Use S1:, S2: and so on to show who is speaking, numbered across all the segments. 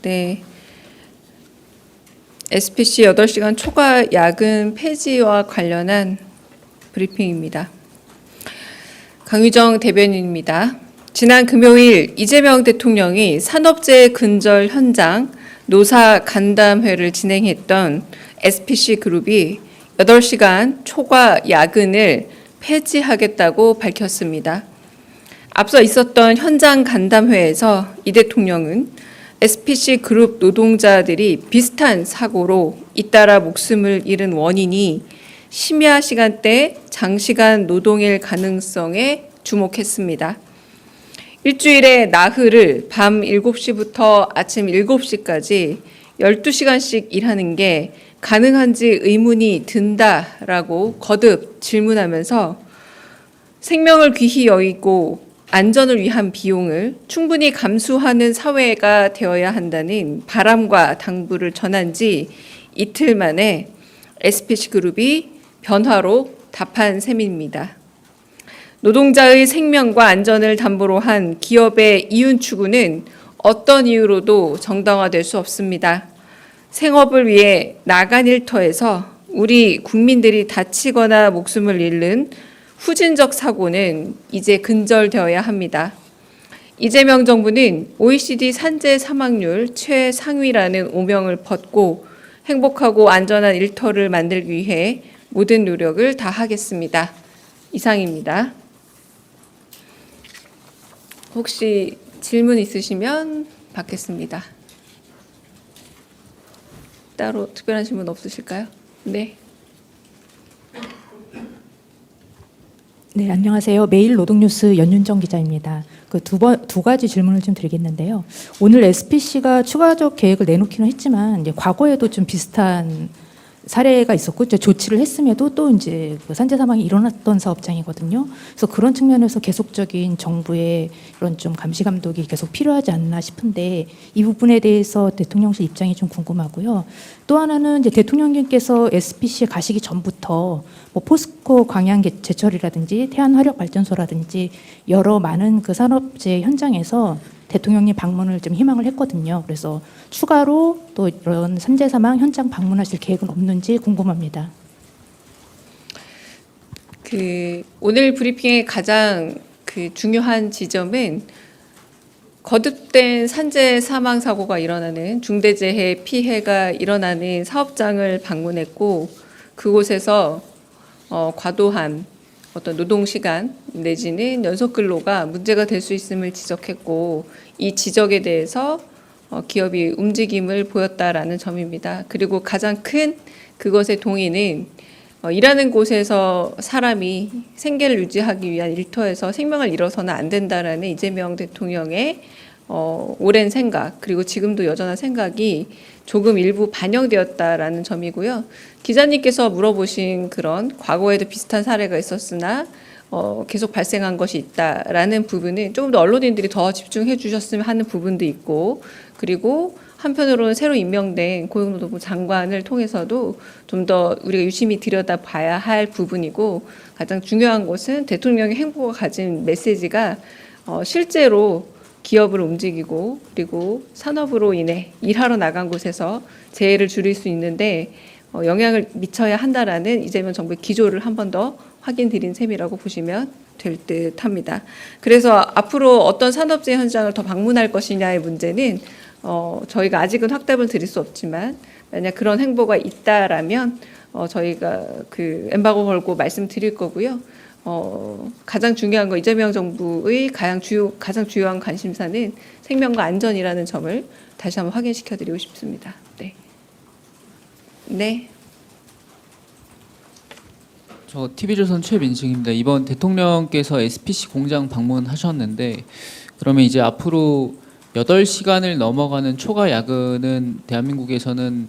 S1: 네. SPC 8시간 초과 야근 폐지와 관련한 브리핑입니다. 강유정 대변인입니다. 지난 금요일 이재명 대통령이 산업재해 근절 현장 노사 간담회를 진행했던 SPC 그룹이 8시간 초과 야근을 폐지하겠다고 밝혔습니다. 앞서 있었던 현장 간담회에서 이 대통령은 SPC 그룹 노동자들이 비슷한 사고로 잇따라 목숨을 잃은 원인이 심야 시간대 장시간 노동일 가능성에 주목했습니다. 일주일에 나흘을 밤 7시부터 아침 7시까지 12시간씩 일하는 게 가능한지 의문이 든다라고 거듭 질문하면서 생명을 귀히 여기고 안전을 위한 비용을 충분히 감수하는 사회가 되어야 한다는 바람과 당부를 전한 지 이틀 만에 SPC 그룹이 변화로 답한 셈입니다. 노동자의 생명과 안전을 담보로 한 기업의 이윤 추구는 어떤 이유로도 정당화될 수 없습니다. 생업을 위해 나간 일터에서 우리 국민들이 다치거나 목숨을 잃는 후진적 사고는 이제 근절되어야 합니다. 이재명 정부는 OECD 산재 사망률 최상위라는 오명을 벗고 행복하고 안전한 일터를 만들기 위해 모든 노력을 다하겠습니다. 이상입니다. 혹시 질문 있으시면 받겠습니다. 따로 특별한 질문 없으실까요? 네.
S2: 네, 안녕하세요. 매일 노동뉴스 연윤정 기자입니다. 두 가지 질문을 좀 드리겠는데요. 오늘 SPC가 추가적 계획을 내놓기는 했지만 이제 과거에도 좀 비슷한 사례가 있었고 이제 조치를 했음에도 또 이제 산재 사망이 일어났던 사업장이거든요. 그래서 그런 측면에서 계속적인 정부의 이런 좀 감시 감독이 계속 필요하지 않나 싶은데 이 부분에 대해서 대통령실 입장이 좀 궁금하고요. 또 하나는 이제 대통령님께서 SPC에 가시기 전부터 뭐 포스코 광양 제철이라든지 태안화력발전소라든지 여러 많은 그 산업재해 현장에서 대통령님 방문을 좀 희망을 했거든요. 그래서 추가로 또 이런 산재 사망 현장 방문하실 계획은 없는지 궁금합니다.
S1: 오늘 브리핑의 가장 중요한 지점은 거듭된 산재 사망 사고가 일어나는 중대재해 피해가 일어나는 사업장을 방문했고 그곳에서 과도한 어떤 노동시간 내지는 연속근로가 문제가 될 수 있음을 지적했고 이 지적에 대해서 기업이 움직임을 보였다라는 점입니다. 그리고 가장 큰 그것의 동의는 일하는 곳에서 사람이 생계를 유지하기 위한 일터에서 생명을 잃어서는 안 된다라는 이재명 대통령의 오랜 생각 그리고 지금도 여전한 생각이 조금 일부 반영되었다라는 점이고요. 기자님께서 물어보신 그런 과거에도 비슷한 사례가 있었으나 계속 발생한 것이 있다라는 부분은 조금 더 언론인들이 더 집중해 주셨으면 하는 부분도 있고 그리고 한편으로는 새로 임명된 고용노동부 장관을 통해서도 좀 더 우리가 유심히 들여다봐야 할 부분이고 가장 중요한 것은 대통령의 행보가 가진 메시지가 실제로 기업을 움직이고 그리고 산업으로 인해 일하러 나간 곳에서 재해를 줄일 수 있는데 영향을 미쳐야 한다라는 이재명 정부의 기조를 한 번 더 확인드린 셈이라고 보시면 될 듯합니다. 그래서 앞으로 어떤 산업재해 현장을 더 방문할 것이냐의 문제는 저희가 아직은 확답을 드릴 수 없지만 만약 그런 행보가 있다라면 저희가 엠바고 걸고 말씀드릴 거고요. 가장 중요한 거 이재명 정부의 가장 주요한 관심사는 생명과 안전이라는 점을 다시 한번 확인시켜드리고 싶습니다. 네. 네.
S3: 저 TV조선 최민식입니다. 이번 대통령께서 SPC 공장 방문하셨는데 그러면 이제 앞으로 8시간을 넘어가는 초과 야근은 대한민국에서는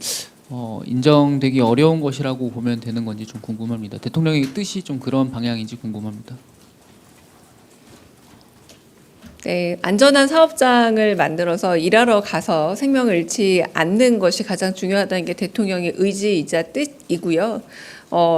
S3: 인정되기 어려운 것이라고 보면 되는 건지 좀 궁금합니다. 대통령의 뜻이 좀 그런 방향인지 궁금합니다.
S1: 네, 안전한 사업장을 만들어서 일하러 가서 생명을 잃지 않는 것이 가장 중요하다는 게 대통령의 의지이자 뜻이고요.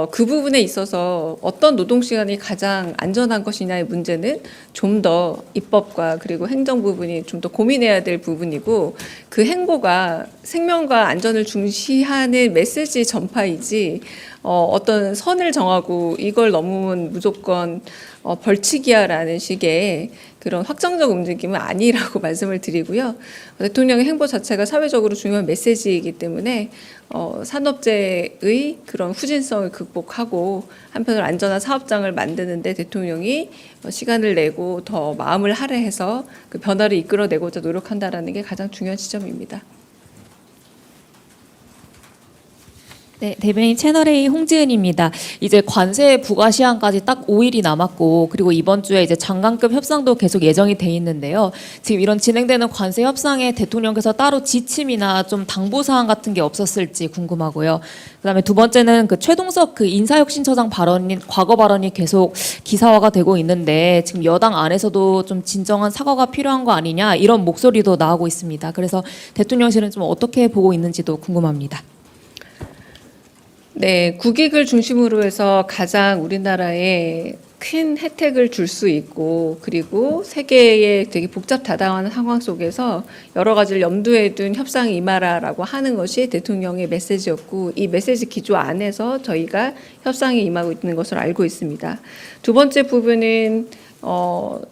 S1: 그 부분에 있어서 어떤 노동 시간이 가장 안전한 것이냐의 문제는 좀 더 입법과 그리고 행정 부분이 좀 더 고민해야 될 부분이고, 그 행보가 생명과 안전을 중시하는 메시지 전파이지 어떤 선을 정하고 이걸 넘으면 무조건 벌칙이야라는 식의 그런 확정적 움직임은 아니라고 말씀을 드리고요. 대통령의 행보 자체가 사회적으로 중요한 메시지이기 때문에 산업재해의 그런 후진성을 극복하고 한편으로 안전한 사업장을 만드는데 대통령이 시간을 내고 더 마음을 할애해서 그 변화를 이끌어내고자 노력한다라는 게 가장 중요한 지점입니다.
S4: 네, 대변인 채널A 홍지은입니다. 이제 관세 부과 시한까지 딱 5일이 남았고, 그리고 이번 주에 이제 장관급 협상도 계속 예정이 돼 있는데요. 지금 이런 진행되는 관세 협상에 대통령께서 따로 지침이나 좀 당부 사항 같은 게 없었을지 궁금하고요. 그다음에 두 번째는 그 최동석 그 인사혁신처장 발언인 과거 발언이 계속 기사화가 되고 있는데, 지금 여당 안에서도 좀 진정한 사과가 필요한 거 아니냐 이런 목소리도 나오고 있습니다. 그래서 대통령실은 좀 어떻게 보고 있는지도 궁금합니다.
S1: 네, 국익을 중심으로 해서 가장 우리나라에 큰 혜택을 줄 수 있고, 그리고 세계의 되게 복잡다단한 상황 속에서 여러 가지를 염두에 둔 협상에 임하라라고 하는 것이 대통령의 메시지였고, 이 메시지 기조 안에서 저희가 협상에 임하고 있는 것을 알고 있습니다. 두 번째 부분은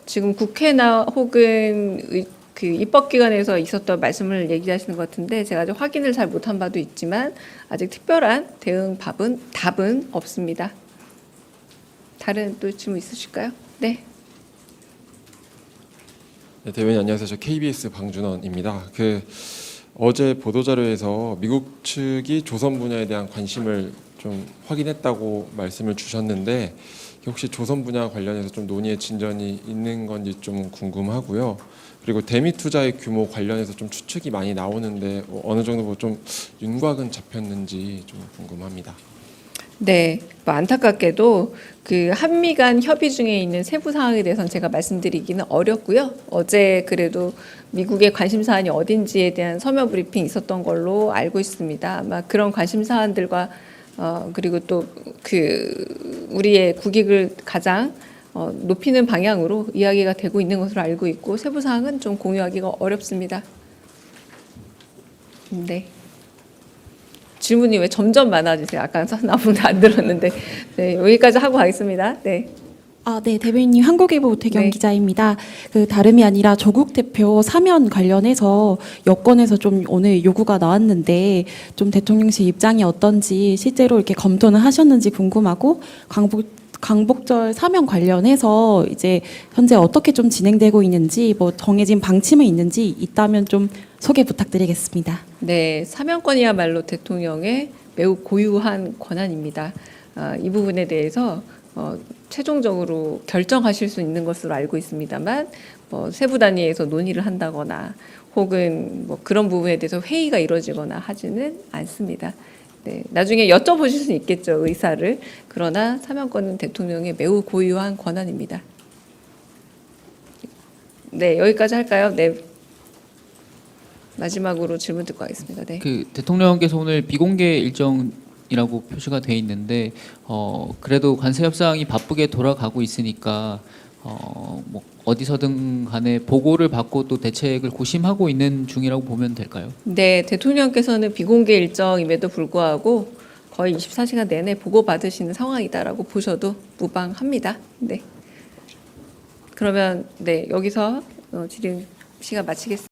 S1: 지금 국회나 혹은 그 입법기관에서 있었던 말씀을 얘기하시는 것 같은데, 제가 아직 확인을 잘 못한 바도 있지만 아직 특별한 답은 없습니다. 다른 또 질문 있으실까요? 네.
S5: 네, 대변인 안녕하세요. 저 KBS 방준원입니다. 어제 보도자료에서 미국 측이 조선 분야에 대한 관심을 좀 확인했다고 말씀을 주셨는데, 혹시 조선 분야 관련해서 좀 논의의 진전이 있는 건지 좀 궁금하고요. 그리고 대미 투자의 규모 관련해서 좀 추측이 많이 나오는데 어느 정도 좀 윤곽은 잡혔는지 좀 궁금합니다.
S1: 네, 안타깝게도 그 한미 간 협의 중에 있는 세부 사항에 대해서는 제가 말씀드리기는 어렵고요. 어제 그래도 미국의 관심 사안이 어딘지에 대한 서면 브리핑 있었던 걸로 알고 있습니다. 아마 그런 관심 사안들과 그리고 또 그 우리의 국익을 가장 높이는 방향으로 이야기가 되고 있는 것으로 알고 있고, 세부 사항은 좀 공유하기가 어렵습니다. 네. 질문이 왜 점점 많아지세요? 아까 나보다 안 들었는데. 네, 여기까지 하고 가겠습니다. 네.
S6: 네, 대변인님 한국일보 오태경
S1: 네.
S6: 기자입니다. 다름이 아니라 조국 대표 사면 관련해서 여권에서 좀 오늘 요구가 나왔는데, 좀 대통령실 입장이 어떤지 실제로 이렇게 검토는 하셨는지 궁금하고, 광복절 사면 관련해서 이제 현재 어떻게 좀 진행되고 있는지, 뭐 정해진 방침이 있는지 있다면 좀 소개 부탁드리겠습니다.
S1: 네, 사면권이야말로 대통령의 매우 고유한 권한입니다. 이 부분에 대해서 최종적으로 결정하실 수 있는 것으로 알고 있습니다만, 세부 단위에서 논의를 한다거나 혹은 그런 부분에 대해서 회의가 이루어지거나 하지는 않습니다. 네, 나중에 여쭤보실 수 있겠죠, 의사를. 그러나 사면권은 대통령의 매우 고유한 권한입니다. 네, 여기까지 할까요? 네. 마지막으로 질문 듣고 가겠습니다. 네.
S3: 그 대통령께서 오늘 비공개 일정이라고 표시가 돼 있는데 그래도 관세 협상이 바쁘게 돌아가고 있으니까 뭐 어디서든 간에 보고를 받고 또 대책을 고심하고 있는 중이라고 보면 될까요?
S1: 네, 대통령께서는 비공개 일정임에도 불구하고 거의 24시간 내내 보고받으시는 상황이다라고 보셔도 무방합니다. 네. 그러면 네, 여기서 질의 시간 마치겠습니다.